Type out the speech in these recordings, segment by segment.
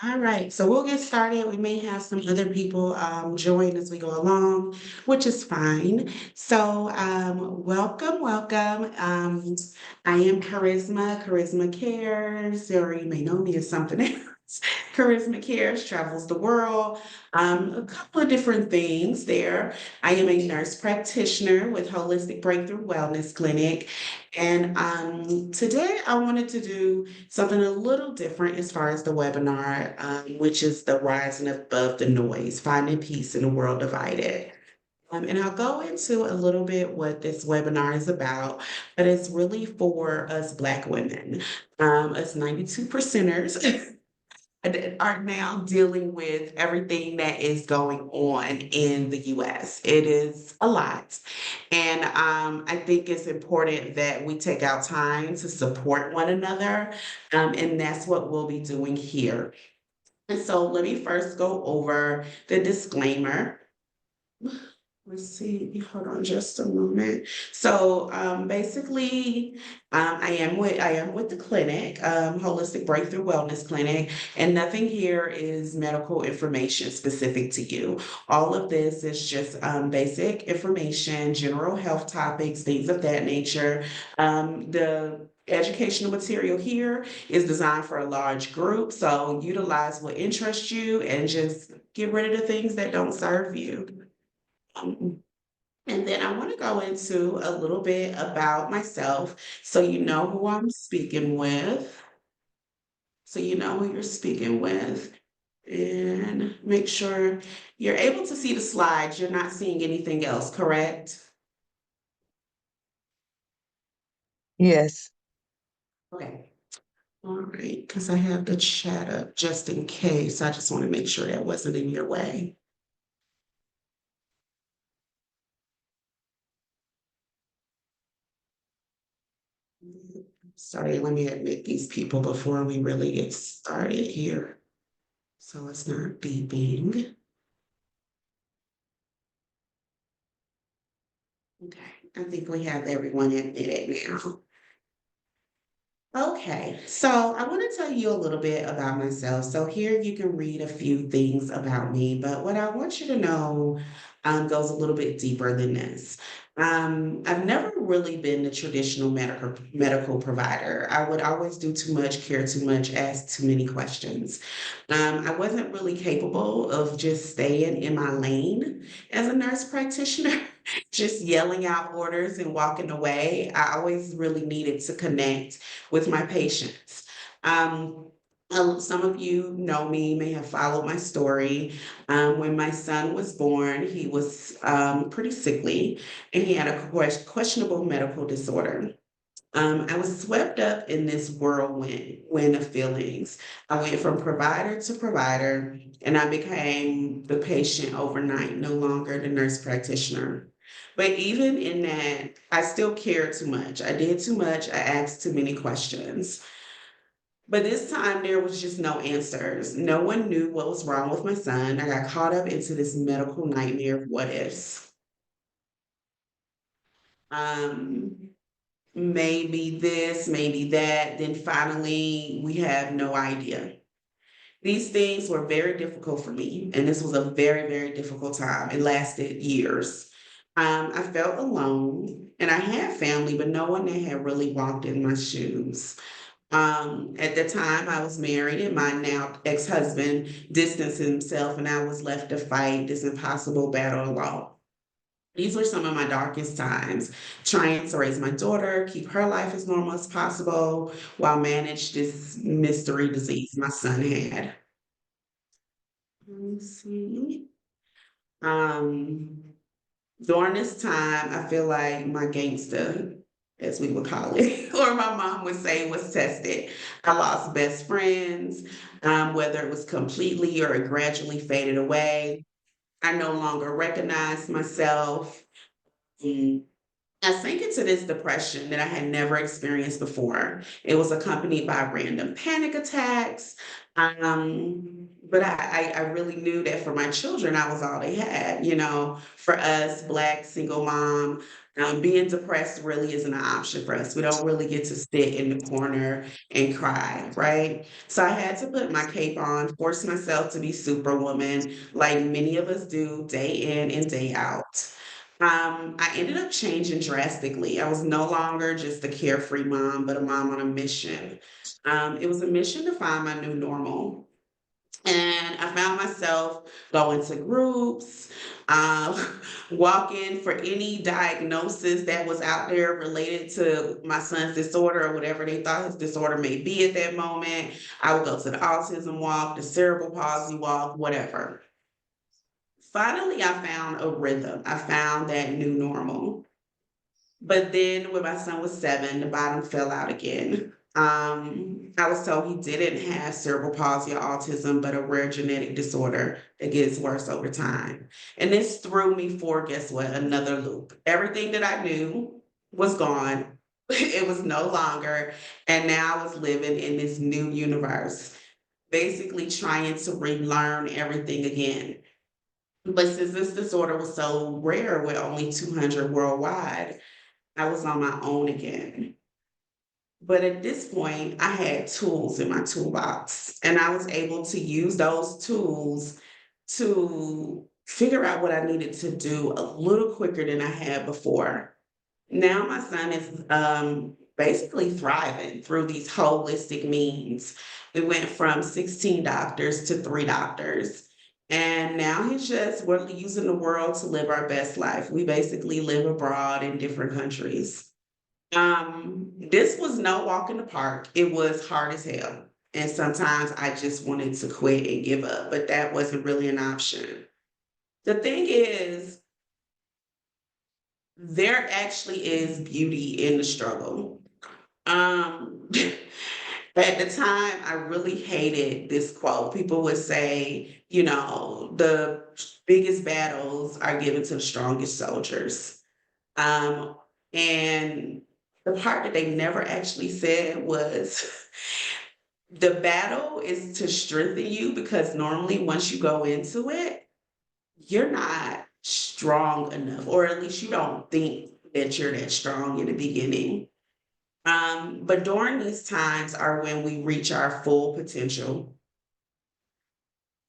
All right, so we'll get started. We may have some other people join as we go along, which is fine. So, welcome, welcome. I am Charisma. Charisma Cares, or you may know me as something else. Charisma Cares travels the world. A couple of different things there. I am a nurse practitioner with Holistic Breakthrough Wellness Clinic. And today I wanted to do something a little different as far as the webinar, which is the rising above the noise, finding peace in a world divided. And I'll go into a little bit what this webinar is about, but it's really for us Black women, us 92 percenters that are now dealing with everything that is going on in the US. It is a lot. And I think it's important that we take out time to support one another. And that's what we'll be doing here. And so let me first go over the disclaimer. Let's see, hold on just a moment. So basically, I am with the clinic, Holistic Breakthrough Wellness Clinic, and nothing here is medical information specific to you. All of this is just basic information, general health topics, things of that nature. The educational material here is designed for a large group, so utilize what interests you and just get rid of the things that don't serve you. Um, and then I want to go into a little bit about myself so you know who I'm speaking with. So you know who you're speaking with. And make sure you're able to see the slides. You're not seeing anything else, correct? Yes. Okay. All right. Because I have the chat up just in case. I just want to make sure that wasn't in your way. Sorry, let me admit these people before we really get started here. So it's not beeping. Okay, I think we have everyone admitted now. Okay, so I want to tell you a little bit about myself. So here you can read a few things about me, but what I want you to know goes a little bit deeper than this. I've never really been the traditional medical provider. I would always do too much, care too much, ask too many questions. I wasn't really capable of just staying in my lane as a nurse practitioner. Just yelling out orders and walking away. I always really needed to connect with my patients. Some of you know me, may have followed my story. When my son was born, he was pretty sickly and he had a questionable medical disorder. I was swept up in this whirlwind of feelings. I went from provider to provider, and I became the patient overnight, no longer the nurse practitioner. But even in that, I still cared too much. I did too much. I asked too many questions. But this time, there was just no answers. No one knew what was wrong with my son. I got caught up into this medical nightmare of what ifs. Um, Maybe this, maybe that. Then finally, we have no idea. These things were very difficult for me, and this was a very, very difficult time. It lasted years. I felt alone, and I had family, but no one that had really walked in my shoes. At the time, I was married, and my now ex-husband distanced himself, and I was left to fight this impossible battle alone. These were some of my darkest times, trying to raise my daughter, keep her life as normal as possible, while manage this mystery disease my son had. Let me see. Um, During this time, I feel like my gangster, as we would call it, or my mom would say, was tested. I lost best friends, whether it was completely or it gradually faded away. I no longer recognized myself. I sank into this depression that I had never experienced before. It was accompanied by random panic attacks. But I really knew that for my children, I was all they had. You know, for us, Black single mom, being depressed really isn't an option for us. We don't really get to sit in the corner and cry, right? So I had to put my cape on, force myself to be superwoman, like many of us do day in and day out. I ended up changing drastically. I was no longer just a carefree mom, but a mom on a mission. It was a mission to find my new normal. And I found myself going to groups, walking for any diagnosis that was out there related to my son's disorder or whatever they thought his disorder may be at that moment. I would go to the autism walk, the cerebral palsy walk, whatever. Finally, I found a rhythm. I found that new normal. But then when my son was 7, the bottom fell out again. I was told he didn't have cerebral palsy or autism, but a rare genetic disorder that gets worse over time. And this threw me for, guess what, another loop. Everything that I knew was gone. It was no longer. And now I was living in this new universe, basically trying to relearn everything again. But since this disorder was so rare with only 200 worldwide, I was on my own again. But at this point, I had tools in my toolbox, and I was able to use those tools to figure out what I needed to do a little quicker than I had before. Now my son is basically thriving through these holistic means. We went from 16 doctors to 3 doctors. And now he's just we're using the world to live our best life. We basically live abroad in different countries. This was no walk in the park. It was hard as hell. And sometimes I just wanted to quit and give up, but that wasn't really an option. The thing is, there actually is beauty in the struggle. Um, at the time, I really hated this quote. People would say, you know, the biggest battles are given to the strongest soldiers. Um, and the part that they never actually said was the battle is to strengthen you because normally once you go into it, you're not strong enough, or at least you don't think that you're that strong in the beginning. But during these times are when we reach our full potential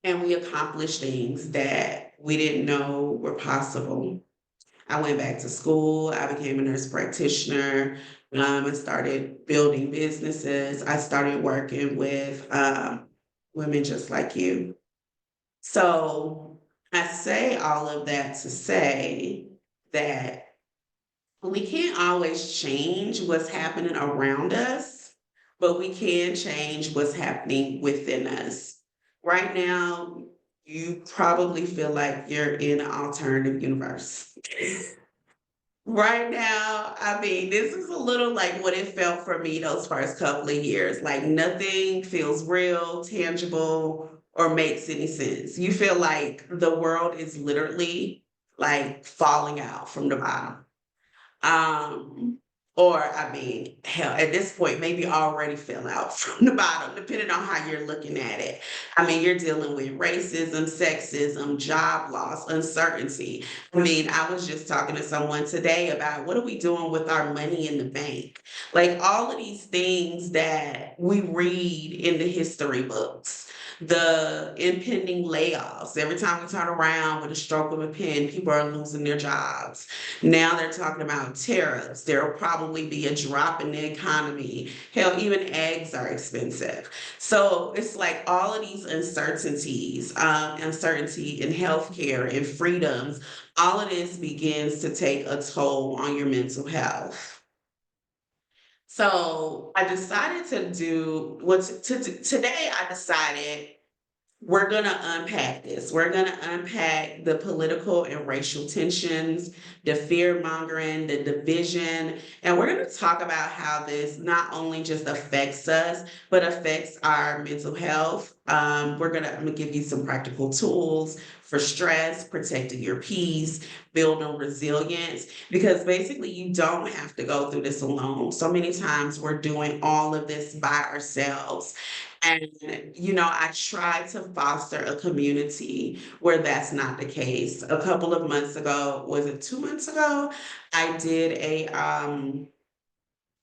and we accomplish things that we didn't know were possible. I went back to school. I became a nurse practitioner. I started building businesses. I started working with women just like you. So I say all of that to say that we can't always change what's happening around us, but we can change what's happening within us. Right now, you probably feel like you're in an alternative universe. Right now, I mean, this is a little like what it felt for me those first couple of years. Like nothing feels real, tangible, or makes any sense. You feel like the world is literally like falling out from the bottom. Um, or I mean, hell, at this point, maybe already fell out from the bottom, depending on how you're looking at it. I mean, you're dealing with racism, sexism, job loss, uncertainty. I mean, I was just talking to someone today about what are we doing with our money in the bank? Like all of these things that we read in the history books. The impending layoffs. Every time we turn around with a stroke of a pen, people are losing their jobs. Now they're talking about tariffs. There will probably be a drop in the economy. Hell, even eggs are expensive. So it's like all of these uncertainties, uncertainty in healthcare and freedoms, all of this begins to take a toll on your mental health. So I decided to do today. I decided we're going to unpack this. We're going to unpack the political and racial tensions, the fear mongering, the division, and we're going to talk about how this not only just affects us, but affects our mental health. I'm going to give you some practical tools for stress, protecting your peace, building resilience, because basically you don't have to go through this alone. So many times we're doing all of this by ourselves. And, I try to foster a community where that's not the case. A couple of months ago, was it 2 months ago? I did a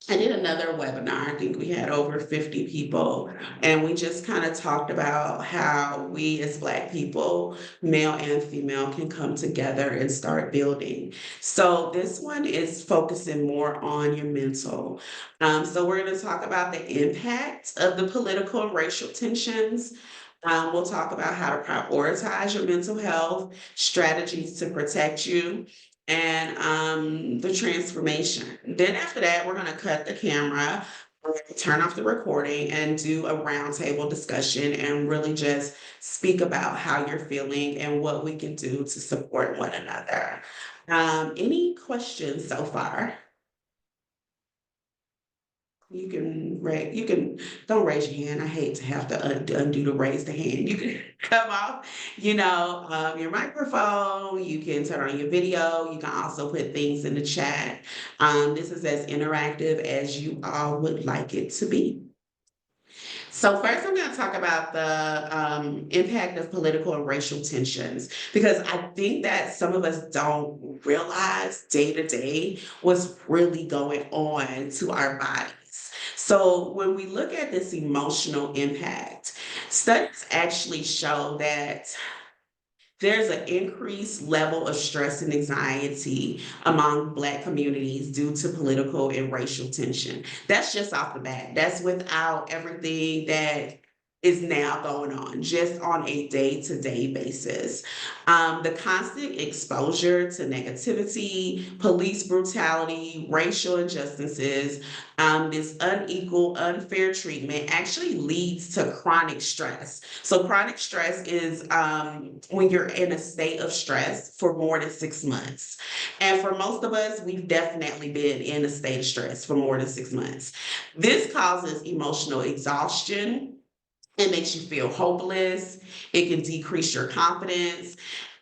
I did another webinar. I think we had over 50 people, and we just kind of talked about how we as Black people, male and female, can come together and start building. So this one is focusing more on your mental. So we're going to talk about the impact of the political and racial tensions. We'll talk about how to prioritize your mental health, strategies to protect you, and the transformation. Then after that, we're going to cut the camera, turn off the recording, and do a roundtable discussion and really just speak about how you're feeling and what we can do to support one another. Any questions so far? You can, don't raise your hand. I hate to have to undo to raise the hand. You can come off, your microphone. You can turn on your video. You can also put things in the chat. This is as interactive as you all would like it to be. So first, I'm going to talk about the impact of political and racial tensions, because I think that some of us don't realize day to day what's really going on to our bodies. So when we look at this emotional impact, studies actually show that there's an increased level of stress and anxiety among Black communities due to political and racial tension. That's just off the bat. That's without everything that is now going on, just on a day to day basis. The constant exposure to negativity, police brutality, racial injustices, this unequal, unfair treatment actually leads to chronic stress. So, chronic stress is when you're in a state of stress for more than 6 months. And for most of us, we've definitely been in a state of stress for more than 6 months. This causes emotional exhaustion. It makes you feel hopeless. It can decrease your confidence.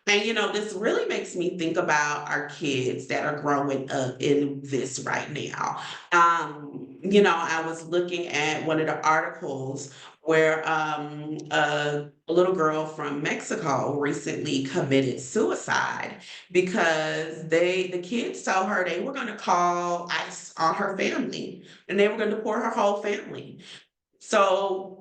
And this really makes me think about our kids that are growing up in this right now. I was looking at one of the articles where a little girl from Mexico recently committed suicide because the kids told her they were going to call ICE on her family and they were going to deport her whole family. So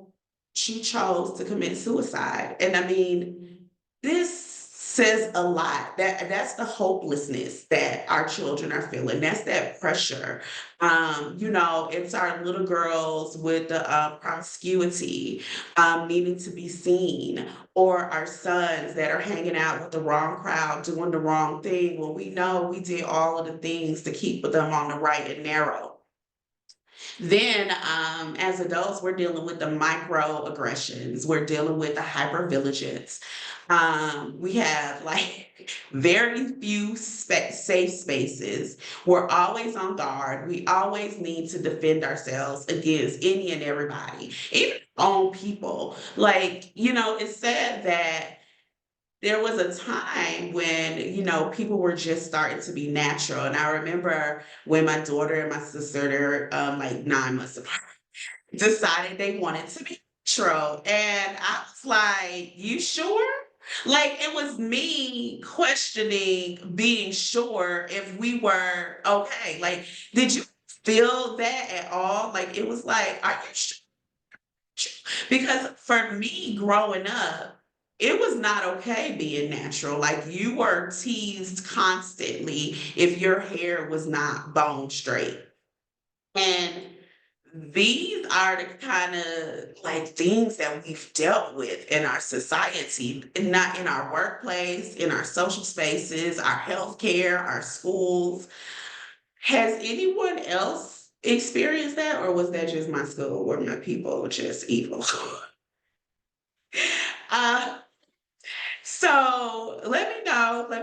she chose to commit suicide. And I mean, this says a lot. That's the hopelessness that our children are feeling. That's that pressure. It's our little girls with the promiscuity, needing to be seen, or our sons that are hanging out with the wrong crowd, doing the wrong thing when we know we did all of the things to keep them on the right and narrow. Then, as adults, we're dealing with the microaggressions. We're dealing with the hypervigilance. We have like very few safe spaces. We're always on guard. We always need to defend ourselves against any and everybody, even our own people. Like, it's sad that there was a time when people were just starting to be natural, and I remember when my daughter and my sister, they're like 9 months apart, decided they wanted to be natural, and I was like, you sure? Like, it was me questioning being sure if we were okay. Like, did you feel that at all? Like, it was like, are you sure? Because for me growing up, it was not okay being natural. Like, you were teased constantly if your hair was not bone straight. And these are the kind of like things that we've dealt with in our society, and not in our workplace, in our social spaces, our healthcare, our schools. Has anyone else experienced that, or was that just my school where my people were just evil? Uh, so let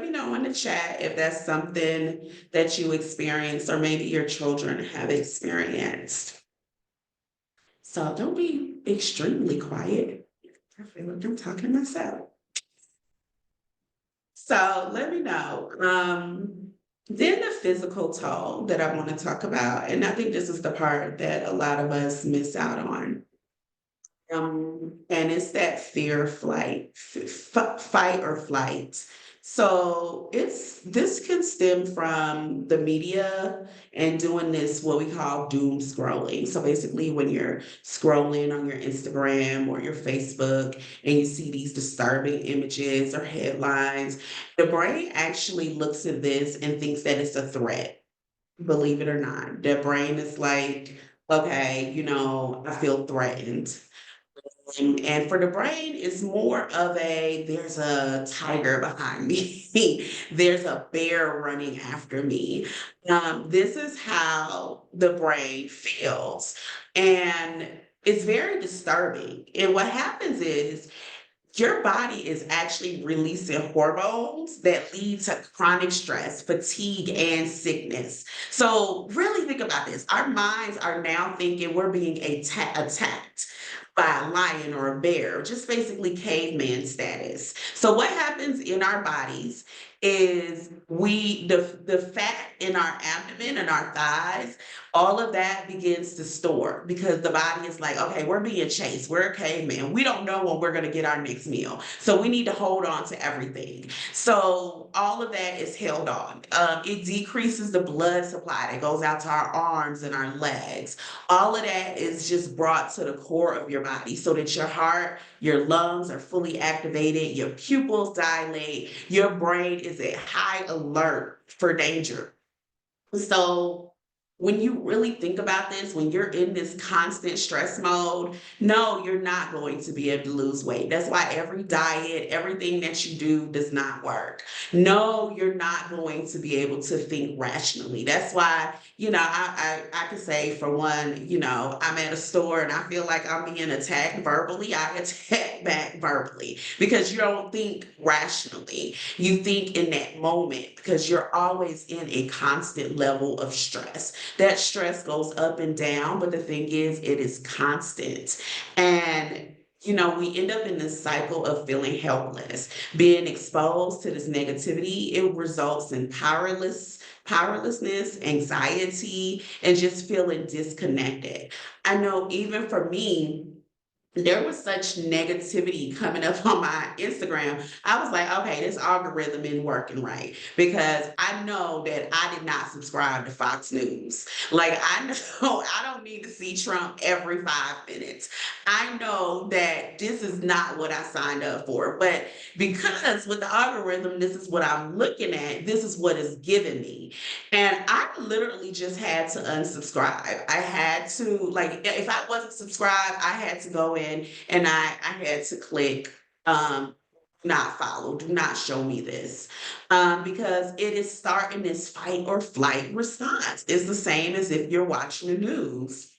me know in the chat if that's something that you experienced or maybe your children have experienced. So don't be extremely quiet. I feel like I'm talking to myself. So let me know. Then the physical toll that I want to talk about, and I think this is the part that a lot of us miss out on. And it's that fear flight, fight or flight. So this can stem from the media and doing this what we call doom scrolling. So basically, when you're scrolling on your Instagram or your Facebook and you see these disturbing images or headlines, the brain actually looks at this and thinks that it's a threat. Believe it or not, the brain is like, okay, I feel threatened. And for the brain, it's more of there's a tiger behind me. There's a bear running after me. This is how the brain feels. And it's very disturbing. And what happens is your body is actually releasing hormones that lead to chronic stress, fatigue, and sickness. So, really think about this. Our minds are now thinking we're being attacked by a lion or a bear, just basically caveman status. So, what happens in our bodies is the fat in our abdomen and our thighs, all of that begins to store because the body is like, okay, we're being chased. We're a caveman. We don't know when we're going to get our next meal. So we need to hold on to everything. So all of that is held on. It decreases the blood supply that goes out to our arms and our legs. All of that is just brought to the core of your body so that your heart, your lungs are fully activated, your pupils dilate, your brain is at high alert for danger. So when you really think about this, when you're in this constant stress mode, no, you're not going to be able to lose weight. That's why every diet, everything that you do does not work. No, you're not going to be able to think rationally. That's why, I could say for one, I'm at a store and I feel like I'm being attacked verbally. I attack back verbally because you don't think rationally. You think in that moment because you're always in a constant level of stress. That stress goes up and down, but the thing is, it is constant. And we end up in this cycle of feeling helpless, being exposed to this negativity. It results in powerlessness, anxiety, and just feeling disconnected. I know even for me, there was such negativity coming up on my Instagram. I was like, okay, this algorithm isn't working right because I know that I did not subscribe to Fox News. Like, I know I don't need to see Trump every 5 minutes. I know that this is not what I signed up for. But because with the algorithm, this is what I'm looking at, this is what is giving me. And I literally just had to unsubscribe. I had to, like, if I wasn't subscribed, I had to go in and I had to click not follow, do not show me this. Because it is starting this fight or flight response. It's the same as if you're watching the news.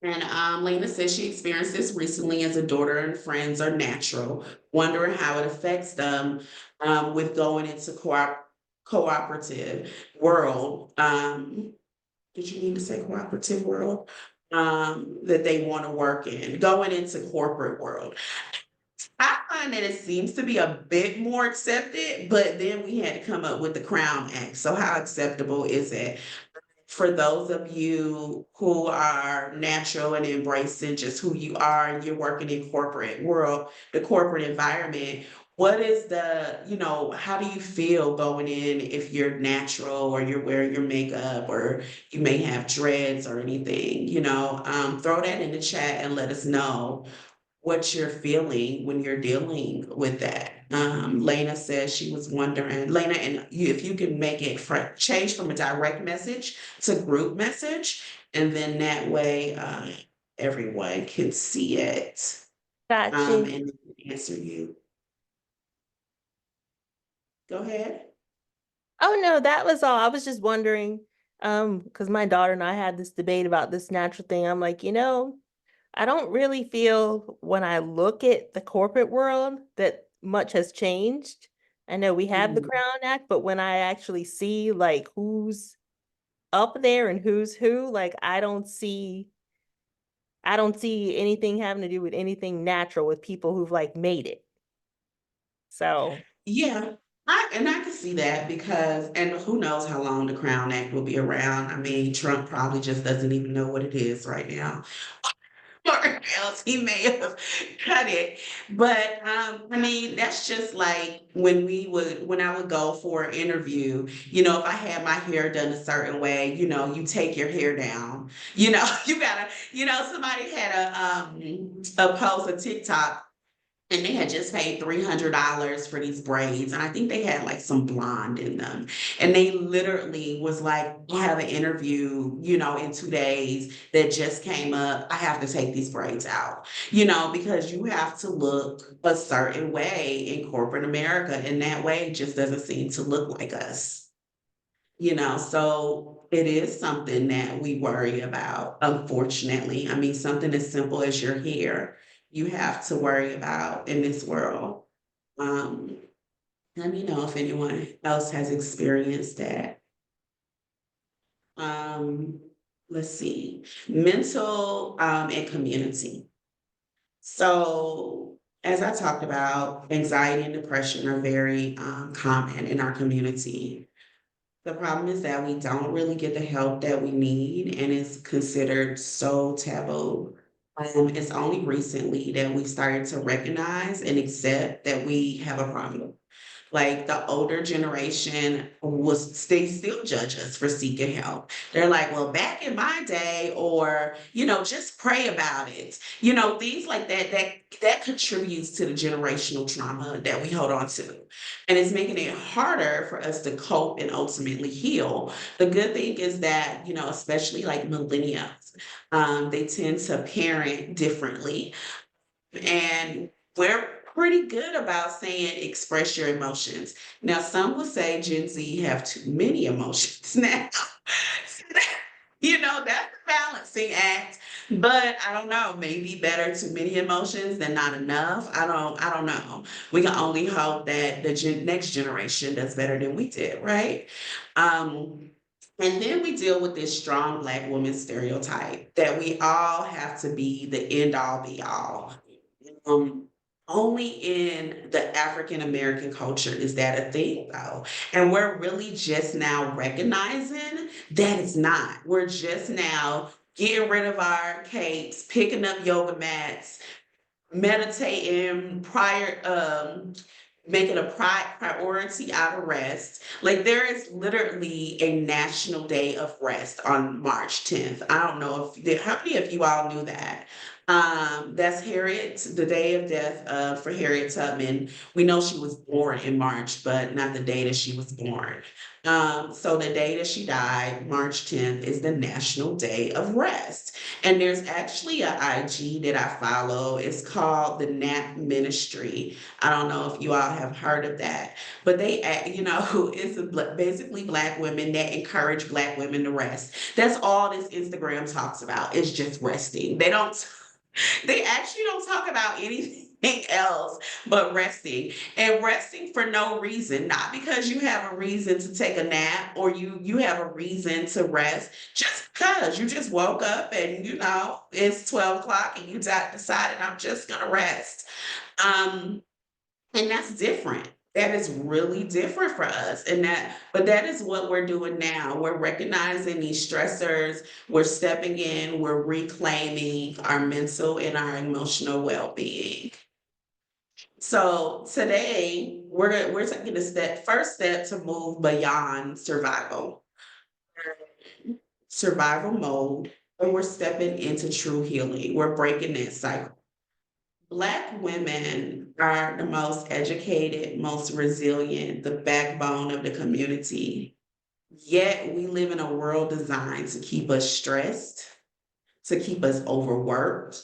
And Lena says she experienced this recently as a daughter and friends are natural, wondering how it affects them with going into cooperative world. Did you mean to say cooperative world? That they want to work in, going into corporate world. I find that it seems to be a bit more accepted, but then we had to come up with the Crown Act. So how acceptable is it? For those of you who are natural and embracing just who you are and you're working in corporate world, the corporate environment, what is how do you feel going in if you're natural or you're wearing your makeup or you may have dreads or anything, throw that in the chat and let us know what you're feeling when you're dealing with that. Lena says she was wondering, Lena, and if you can make it change from a direct message to group message, and then that way everyone can see it Got you. and answer you. Go ahead. Oh no, that was all. I was just wondering, because my daughter and I had this debate about this natural thing. I'm like, I don't really feel when I look at the corporate world that much has changed. I know we have the Mhm. Crown Act, but when I actually see like who's up there and who's who, like I don't see anything having to do with anything natural with people who've like made it. So, Yeah, I can see that because and who knows how long the Crown Act will be around. I mean, Trump probably just doesn't even know what it is right now. Or else he may have cut it. But I mean, that's just like when I would go for an interview, if I had my hair done a certain way, you take your hair down. You gotta, somebody had a post, a TikTok, and they had just paid $300 for these braids. And I think they had like some blonde in them. And they literally was like, I have an interview, in 2 days that just came up. I have to take these braids out, because you have to look a certain way in corporate America. And that way just doesn't seem to look like us. So it is something that we worry about, unfortunately. I mean, something as simple as your hair, you have to worry about in this world. Um, Let me know if anyone else has experienced that. Um, let's see, mental and community. So, as I talked about, anxiety and depression are very common in our community. The problem is that we don't really get the help that we need, and it's considered so taboo. It's only recently that we started to recognize and accept that we have a problem. Like the older generation they still judge us for seeking help. They're like, well, back in my day, or, just pray about it. Things like that contributes to the generational trauma that we hold on to. And it's making it harder for us to cope and ultimately heal. The good thing is that, especially like millennials, they tend to parent differently, and we're pretty good about saying express your emotions. Now, some would say Gen Z have too many emotions now. That's a balancing act. But I don't know, maybe better too many emotions than not enough. I don't know. We can only hope that the next generation does better than we did, right? Um, and then we deal with this strong Black woman stereotype that we all have to be the end all be all. Um, Only in the African American culture is that a thing, though. And we're really just now recognizing that it's not. We're just now getting rid of our capes, picking up yoga mats, meditating making a priority out of rest. Like there is literally a national day of rest on March 10th. I don't know if how many of you all knew that. That's the day of death for Harriet Tubman. We know she was born in March, but not the day that she was born. So the day that she died, March 10th, is the National Day of Rest. And there's actually a IG that I follow. It's called the Nap Ministry. I don't know if you all have heard of that, but it's basically Black women that encourage Black women to rest. That's all this Instagram talks about is just resting. They actually don't talk about anything else but resting, and resting for no reason, not because you have a reason to take a nap or you have a reason to rest, just because you just woke up and it's 12 o'clock and you decided I'm just gonna rest. Um, and that's different. That is really different for us. But that is what we're doing now. We're recognizing these stressors, we're stepping in, we're reclaiming our mental and our emotional well-being. So today we're taking first step to move beyond survival mode, and we're stepping into true healing. We're breaking that cycle. Black women are the most educated, most resilient, the backbone of the community. Yet we live in a world designed to keep us stressed, to keep us overworked,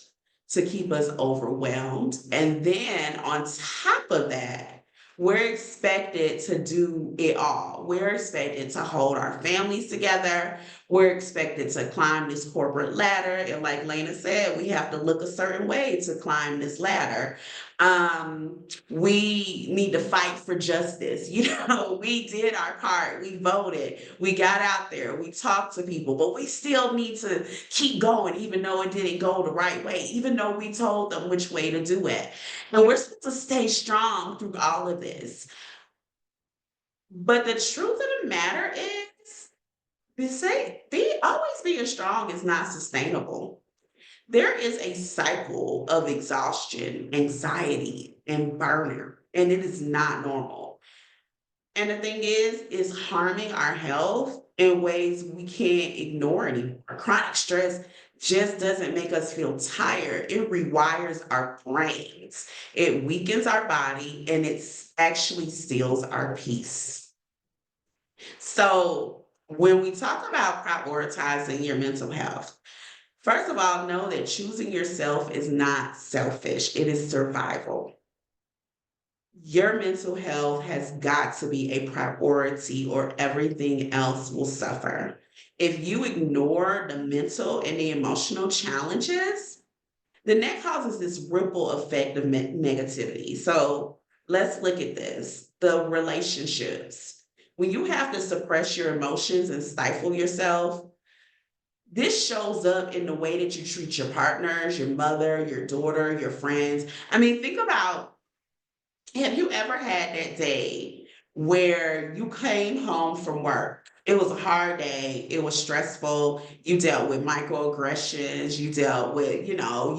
to keep us overwhelmed. And then on top of that, we're expected to do it all. We're expected to hold our families together. We're expected to climb this corporate ladder. And like Lena said, we have to look a certain way to climb this ladder. We need to fight for justice. We did our part. We voted. We got out there. We talked to people, but we still need to keep going, even though it didn't go the right way, even though we told them which way to do it. And we're supposed to stay strong through all of this. But the truth of the matter is, always being strong is not sustainable. There is a cycle of exhaustion, anxiety, and burnout, and it is not normal. And the thing is harming our health in ways we can't ignore anymore. Chronic stress just doesn't make us feel tired. It rewires our brains. It weakens our body and it actually steals our peace. So when we talk about prioritizing your mental health, first of all, know that choosing yourself is not selfish. It is survival. Your mental health has got to be a priority or everything else will suffer. If you ignore the mental and the emotional challenges, then that causes this ripple effect of negativity. So let's look at this, the relationships. When you have to suppress your emotions and stifle yourself, this shows up in the way that you treat your partners, your mother, your daughter, your friends. I mean, think about, have you ever had that day where you came home from work? It was a hard day. It was stressful. You dealt with microaggressions. You dealt with, you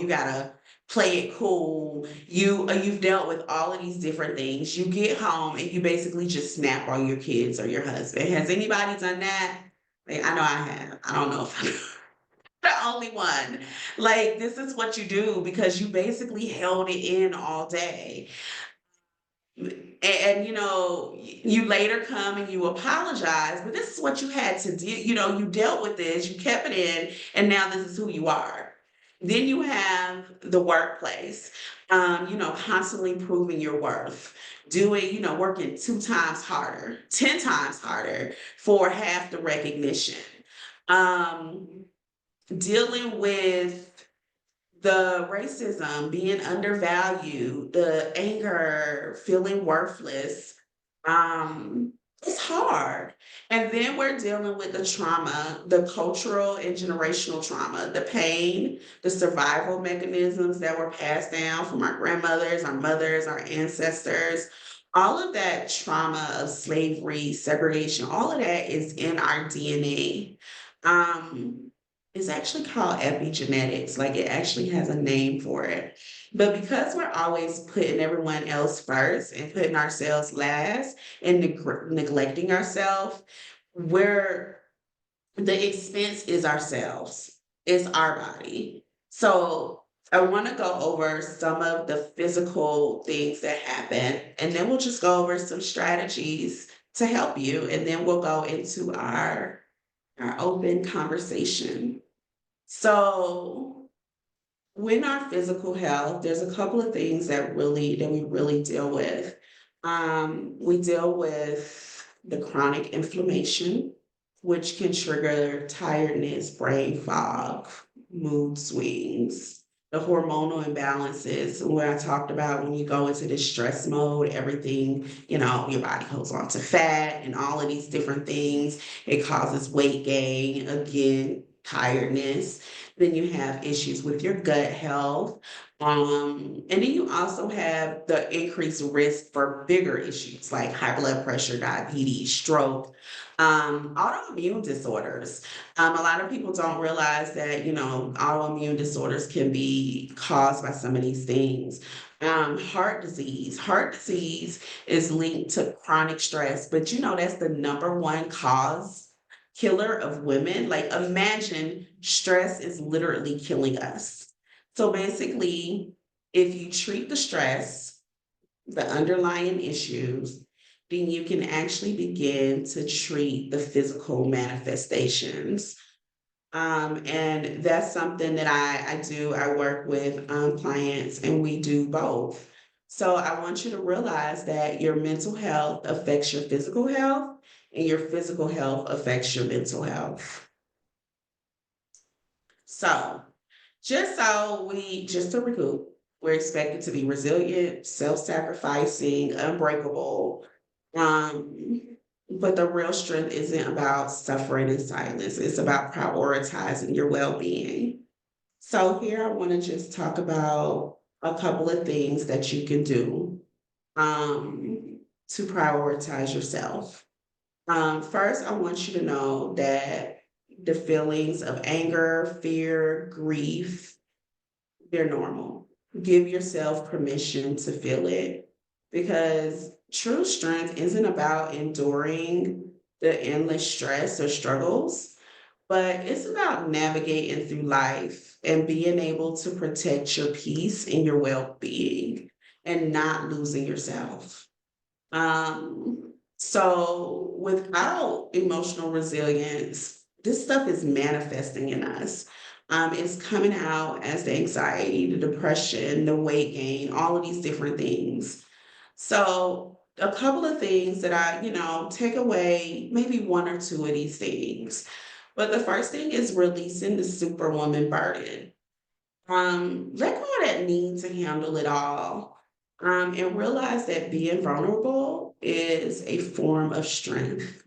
gotta play it cool. You've dealt with all of these different things. You get home and you basically just snap on your kids or your husband. Has anybody done that? Like, I know I have. I don't know if I'm the only one. Like, this is what you do because you basically held it in all day. And you later come and you apologize, but this is what you had to do. You dealt with this, you kept it in, and now this is who you are. Then you have the workplace, constantly proving your worth, doing, working 2 times harder, 10 times harder for half the recognition. Um, Dealing with the racism, being undervalued, the anger, feeling worthless, it's hard. And then we're dealing with the trauma, the cultural and generational trauma, the pain, the survival mechanisms that were passed down from our grandmothers, our mothers, our ancestors. All of that trauma of slavery, segregation, all of that is in our DNA. It's actually called epigenetics, like it actually has a name for it. But because we're always putting everyone else first and putting ourselves last and neglecting ourselves, where the expense is ourselves, it's our body. So I want to go over some of the physical things that happen, and then we'll just go over some strategies to help you, and then we'll go into our open conversation. So, when our physical health, there's a couple of things that we really deal with. We deal with the chronic inflammation, which can trigger tiredness, brain fog, mood swings, the hormonal imbalances. What I talked about when you go into this stress mode, everything, your body holds on to fat and all of these different things. It causes weight gain, again, tiredness. Then you have issues with your gut health. And then you also have the increased risk for bigger issues like high blood pressure, diabetes, stroke, autoimmune disorders. A lot of people don't realize that, autoimmune disorders can be caused by some of these things. Heart disease. Heart disease is linked to chronic stress, but that's the number one cause killer of women. Like, imagine stress is literally killing us. So basically, if you treat the stress, the underlying issues, then you can actually begin to treat the physical manifestations. And that's something that I do. I work with clients and we do both. So I want you to realize that your mental health affects your physical health, and your physical health affects your mental health. So, just to recoup, we're expected to be resilient, self-sacrificing, unbreakable. Um, but the real strength isn't about suffering in silence. It's about prioritizing your well-being. So here I want to just talk about a couple of things that you can do to prioritize yourself. First, I want you to know that the feelings of anger, fear, grief, they're normal. Give yourself permission to feel it because true strength isn't about enduring the endless stress or struggles, but it's about navigating through life and being able to protect your peace and your well being and not losing yourself. So without emotional resilience, this stuff is manifesting in us. It's coming out as the anxiety, the depression, the weight gain, all of these different things. So a couple of things that take away maybe one or two of these things. But the first thing is releasing the superwoman burden. Let go of that need to handle it all. And realize that being vulnerable is a form of strength.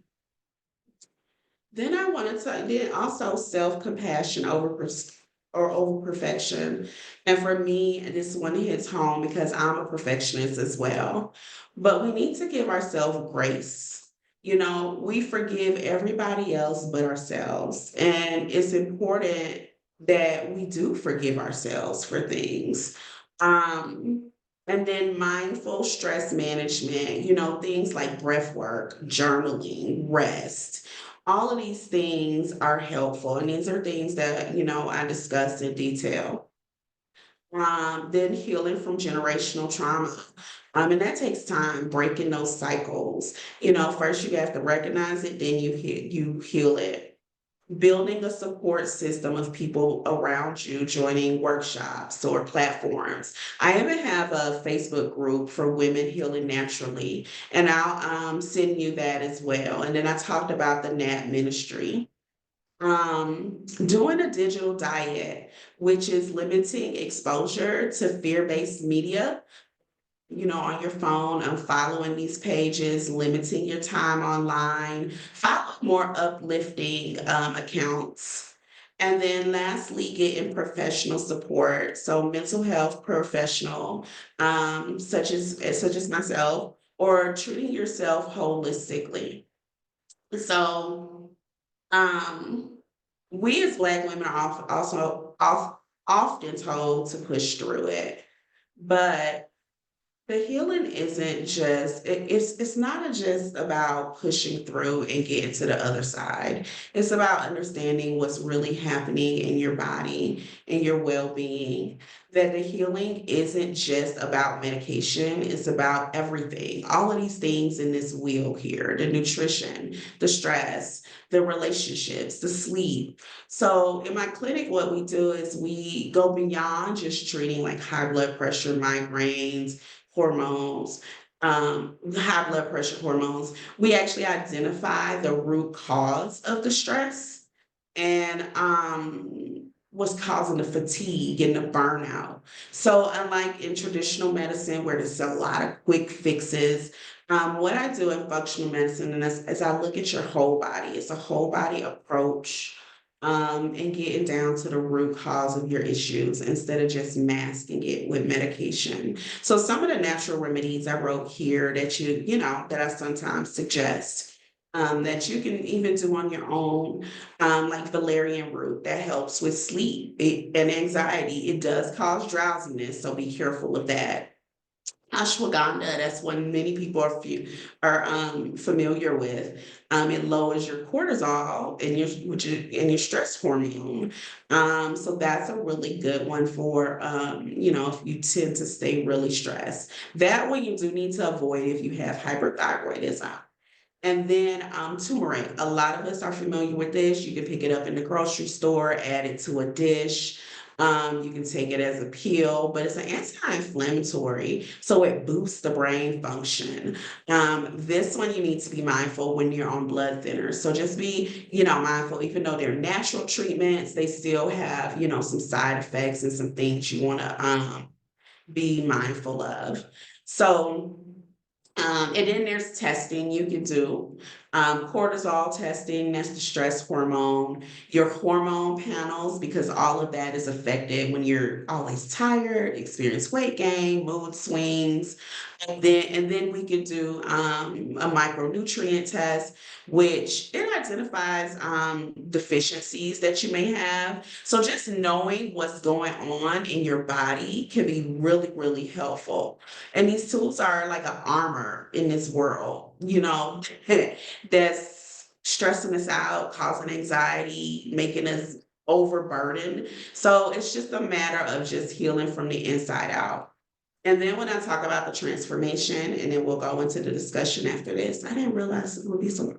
Then I wanted to then also self-compassion over perfection. And for me, this one hits home because I'm a perfectionist as well. But we need to give ourselves grace. We forgive everybody else but ourselves. And it's important that we do forgive ourselves for things. Um, and then mindful stress management, things like breath work, journaling, rest, all of these things are helpful, and these are things that, I discussed in detail. Then healing from generational trauma. And that takes time, breaking those cycles. First you have to recognize it, then you heal it. Building a support system of people around you, joining workshops or platforms. I even have a Facebook group for women healing naturally, and I'll send you that as well. And then I talked about the NAT ministry. Doing a digital diet, which is limiting exposure to fear-based media, on your phone, following these pages, limiting your time online, follow more uplifting accounts. And then lastly, getting professional support. So mental health professional, such as myself, or treating yourself holistically. So um, we as Black women are often told to push through it, but the healing isn't just it's not just about pushing through and getting to the other side. It's about understanding what's really happening in your body and your well-being. That the healing isn't just about medication, it's about everything. All of these things in this wheel here, the nutrition, the stress, the relationships, the sleep. So in my clinic, what we do is we go beyond just treating like high blood pressure, migraines, hormones, high blood pressure hormones. We actually identify the root cause of the stress and what's causing the fatigue and the burnout. So, unlike in traditional medicine, where there's a lot of quick fixes, what I do in functional medicine is I look at your whole body. It's a whole body approach. And getting down to the root cause of your issues instead of just masking it with medication. So some of the natural remedies I wrote here that that I sometimes suggest that you can even do on your own, like valerian root that helps with sleep and anxiety. It does cause drowsiness, so be careful of that. Ashwagandha, that's one many people are familiar with. It lowers your cortisol and your stress hormone. So that's a really good one for if you tend to stay really stressed. That one you do need to avoid if you have hyperthyroidism. And then turmeric. A lot of us are familiar with this. You can pick it up in the grocery store, add it to a dish. You can take it as a pill, but it's an anti-inflammatory, so it boosts the brain function. This one you need to be mindful when you're on blood thinners. So just be, mindful, even though they're natural treatments, they still have, some side effects and some things you want to be mindful of. So and then there's testing you can do. Cortisol testing, that's the stress hormone. Your hormone panels, because all of that is affected when you're always tired, experience weight gain, mood swings. And then we could do a micronutrient test, which it identifies deficiencies that you may have. So just knowing what's going on in your body can be really, really helpful. And these tools are like an armor in this world, that's stressing us out, causing anxiety, making us overburdened. So it's just a matter of just healing from the inside out. And then when I talk about the transformation, and then we'll go into the discussion after this, I didn't realize it would be so.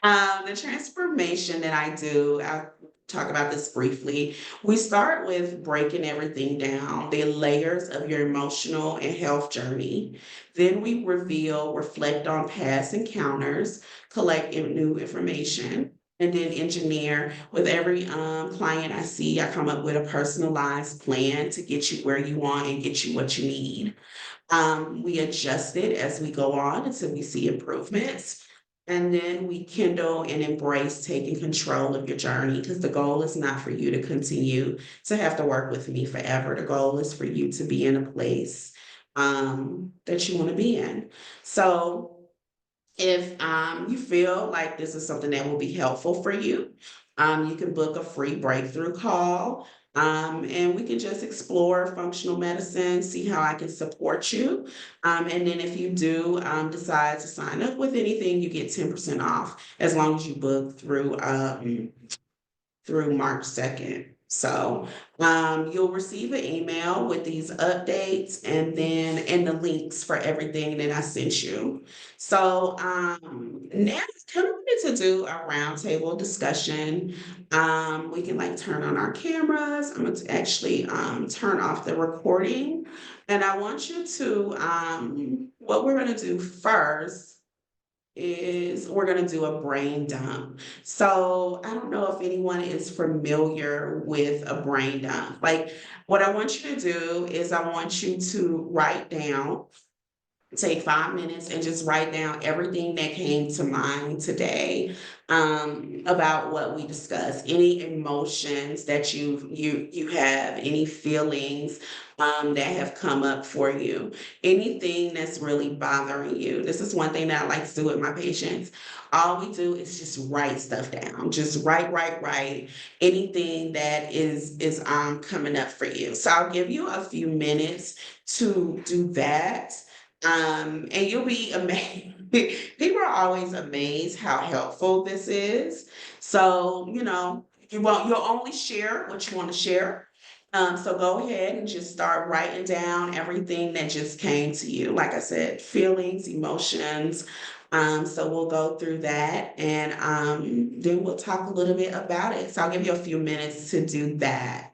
The transformation that I do, I'll talk about this briefly. We start with breaking everything down, the layers of your emotional and health journey. Then we reveal, reflect on past encounters, collect new information, and then engineer. With every client I see, I come up with a personalized plan to get you where you want and get you what you need. We adjust it as we go on until we see improvements. And then we kindle and embrace taking control of your journey, because the goal is not for you to continue to have to work with me forever. The goal is for you to be in a place that you want to be in. So if you feel like this is something that will be helpful for you, you can book a free breakthrough call. And we can just explore functional medicine, see how I can support you. And then if you do decide to sign up with anything, you get 10% off as long as you book through March 2nd. So you'll receive an email with these updates and the links for everything that I sent you. So now it's kind of wanted to do a roundtable discussion. We can like turn on our cameras. I'm going to actually turn off the recording. And I want you to, what we're going to do first is we're going to do a brain dump. So I don't know if anyone is familiar with a brain dump. Like, what I want you to do is I want you to write down, take 5 minutes and just write down everything that came to mind today, about what we discussed, any emotions that you have, any feelings that have come up for you, anything that's really bothering you. This is one thing that I like to do with my patients. All we do is just write stuff down. Just write anything that is coming up for you. So I'll give you a few minutes to do that. And you'll be amazed. People are always amazed how helpful this is. So, you'll only share what you want to share. So go ahead and just start writing down everything that just came to you. Like I said, feelings, emotions. So we'll go through that and then we'll talk a little bit about it. So I'll give you a few minutes to do that.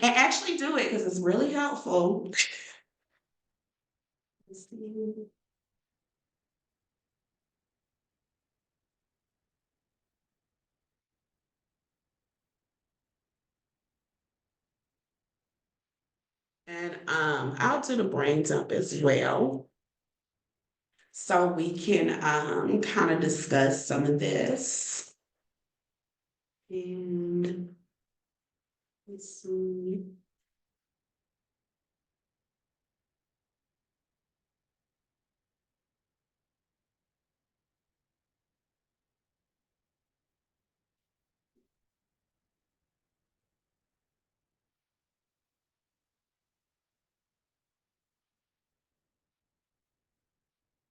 And actually do it because it's really helpful. And I'll do the brain dump as well. So we can kind of discuss some of this. And let's see.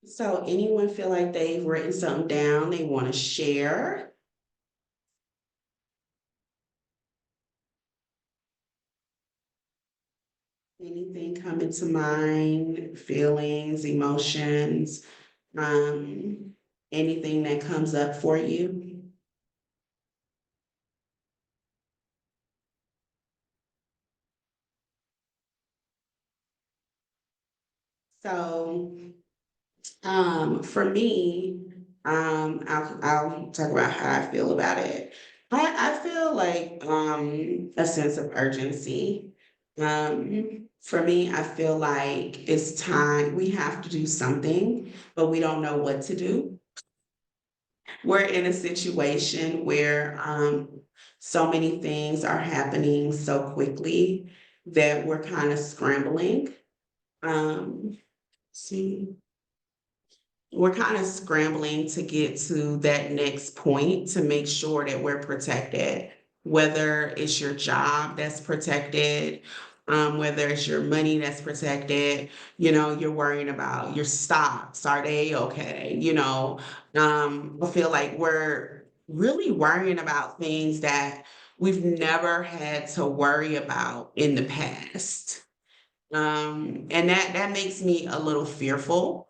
So anyone feel like they've written something down they want to share? Anything coming to mind? Feelings, emotions, um, anything that comes up for you? So, for me, I'll talk about how I feel about it. I feel like a sense of urgency. For me, I feel like it's time. We have to do something, but we don't know what to do. We're in a situation where so many things are happening so quickly that we're kind of scrambling. Um, see, we're kind of scrambling to get to that next point to make sure that we're protected, whether it's your job that's protected, whether it's your money that's protected, you're worrying about your stocks, are they okay? I feel like we're really worrying about things that we've never had to worry about in the past. And that makes me a little fearful.